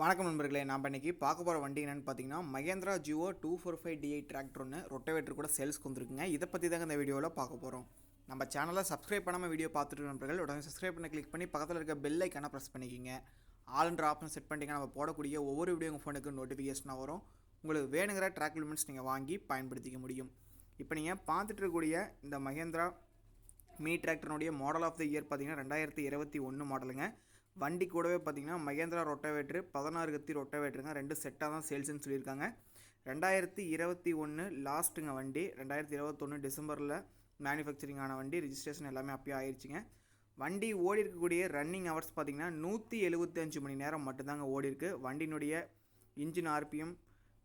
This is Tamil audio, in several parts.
வணக்கம் நண்பர்களே, நாம் இன்றைக்கி பார்க்க போகிற வண்டி என்னென்னு பார்த்தீங்கன்னா மகேந்திரா ஜிவோ 245DI டிராக்டர் ஒன்று ரொட்டவேட்டர் கூட சேல்ஸ்க்கு வந்துருக்குங்க. இதை பற்றி தாங்க இந்த வீடியோவில் பார்க்க போகிறோம். நம்ம சேனலை சப்ஸ்கிரைப் பண்ணாமல் வீடியோ பார்த்துட்டு நண்பர்கள் உடனே சப்ஸ்கிரைப் பண்ணி கிளிக் பண்ணி பக்கத்தில் இருக்க பெல் ஐக்கானை ப்ரெஸ் பண்ணிக்கிங்க. ஆல்ன்ற ஆப்ஷன் செட் பண்ணிட்டீங்கன்னா நம்ம போடக்கூடிய ஒவ்வொரு வீடியோ உங்கள் ஃபோனுக்கு நோட்டிஃபிகேஷனாக வரும். உங்களுக்கு வேணுங்கிற ட்ராக் லிமிட்ஸ் நீங்கள் வாங்கி பயன்படுத்திக்க முடியும். இப்போ நீங்கள் பார்த்துட்டு இருக்கக்கூடிய இந்த மகேந்திரா மினி டிராக்டருடைய மாடல் ஆஃப் த இயர் பார்த்தீங்கன்னா 2021 மாடலுங்க. வண்டி கூடவே பார்த்தீங்கன்னா மகேந்திரா ரொட்டவேட்ரு 16 கத்தி ரொட்டவேட்டருங்க. 2 செட்டாக தான் சேல்ஸ்ன்னு சொல்லியிருக்காங்க. 2021 லாஸ்ட்டுங்க வண்டி. 2021 டிசம்பரில் மேனுஃபேக்சரிங் ஆன வண்டி. ரிஜிஸ்ட்ரேஷன் எல்லாமே அப்பயே ஆயிடுச்சுங்க. வண்டி ஓடி இருக்கக்கூடிய ரன்னிங் ஹவர்ஸ் பார்த்தீங்கன்னா 175 மணி நேரம் மட்டும்தாங்க ஓடி இருக்குது. வண்டியினுடைய இன்ஜின் ஆர்பிஎம்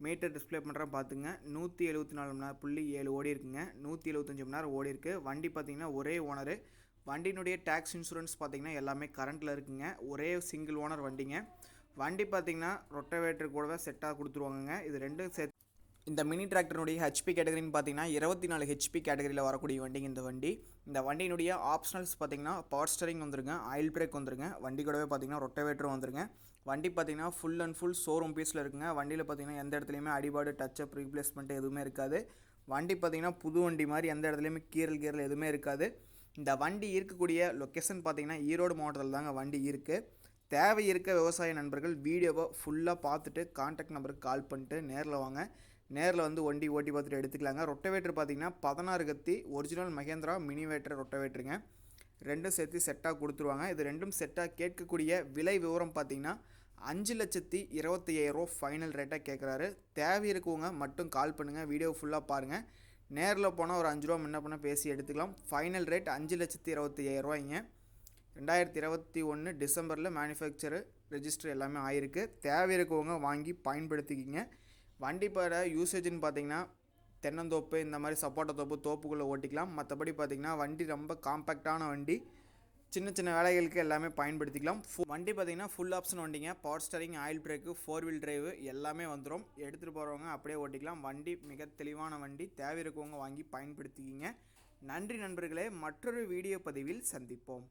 மீட்டர் டிஸ்பிளே பண்ணுற பார்த்துங்க 174.7 ஓடி இருக்குங்க. 175 மணி நேரம் ஓடி இருக்குது. வண்டி பார்த்திங்கன்னா ஒரே ஓனரு. வண்டியினுடைய டேக்ஸ் இன்சூரன்ஸ் பார்த்திங்கன்னா எல்லாமே கரண்ட்டில் இருக்குங்க. ஒரே சிங்கிள் ஓனர் வண்டிங்க. வண்டி பார்த்திங்கன்னா ரொட்டவேட்டர் கூடவே செட்டாக கொடுத்துருவாங்க. இது ரெண்டும் இந்த மினி டிராக்டருடைய ஹெச்பி கேட்டகரின்னு பார்த்தீங்கன்னா 24 ஹெச்பி கேட்டகரியில் வரக்கூடிய வண்டிங்க இந்த வண்டி. இந்த வண்டியினுடைய ஆப்ஷனல்ஸ் பார்த்திங்கன்னா பவர் ஸ்டரிங் வந்துருங்க, ஆயில் பிரேக் வந்துருங்க. வண்டி கூடவே பார்த்திங்கன்னா ரொட்டவேட்டரும் வந்துருங்க. வண்டி பார்த்திங்கன்னா ஃபுல் அண்ட் ஃபுல் ஷோரூம் பீஸில் இருக்குங்க. வண்டியில் பார்த்திங்கன்னா எந்த இடத்துலையுமே அடிபாடு டச்சப் ரீப்ளேஸ்மெண்ட் எதுவுமே இருக்காது. வண்டி பார்த்திங்கன்னா புது வண்டி மாதிரி எந்த இடத்துலையுமே கீரல் எதுவுமே இருக்காது. இந்த வண்டி இருக்கக்கூடிய லொக்கேஷன் பார்த்திங்கன்னா ஈரோடு மாவட்டத்தில் தாங்க வண்டி இருக்குது. தேவை இருக்க விவசாய நண்பர்கள் வீடியோவை ஃபுல்லாக பார்த்துட்டு கான்டாக்ட் நம்பருக்கு கால் பண்ணிட்டு நேரில் வாங்க. நேரில் வந்து வண்டி ஓட்டி பார்த்துட்டு எடுத்துக்கலாங்க. ரொட்டவேட்டர் பார்த்திங்கன்னா 16 கத்தி ஒரிஜினல் மகேந்திரா மினிவேட்டர் ரொட்டவேட்டருங்க. ரெண்டும் சேர்த்து செட்டாக கொடுத்துருவாங்க. இது ரெண்டும் செட்டாக கேட்கக்கூடிய விலை விவரம் பார்த்திங்கன்னா 5,25,000 ஃபைனல் ரேட்டாக கேட்குறாரு. தேவை இருக்கவங்க மட்டும் கால் பண்ணுங்கள். வீடியோ ஃபுல்லாக பாருங்கள். நேரில் போனால் ஒரு 5 ரூபா முன்ன பண்ண பேசி எடுத்துக்கலாம். ஃபைனல் ரேட் 5,25,000 2021 டிசம்பரில் மேனுஃபேக்சரு ரெஜிஸ்டர் எல்லாமே ஆயிருக்கு. தேவை இருக்கவங்க வாங்கி பயன்படுத்திக்கிங்க. வண்டி பட யூசேஜ்னு பார்த்திங்கன்னா தென்னந்தோப்பு இந்த மாதிரி சப்போட்டா தோப்புக்குள்ளே ஓட்டிக்கலாம். மற்றபடி பார்த்திங்கன்னா வண்டி ரொம்ப காம்பேக்டான வண்டி. சின்ன சின்ன வேலைகளுக்கு எல்லாமே பயன்படுத்திக்கலாம். வண்டி பார்த்திங்கன்னா ஃபுல் ஆப்ஷன் வண்டிங்க. Power steering, oil brake, 4 wheel drive எல்லாமே வந்துடும். எடுத்துகிட்டு போகிறவங்க அப்படியே ஓட்டிக்கலாம். வண்டி மிக தெளிவான வண்டி. தேவை இருக்கவங்க வாங்கி பயன்படுத்திக்கிங்க. நன்றி நண்பர்களே, மற்றொரு வீடியோ பதிவில் சந்திப்போம்.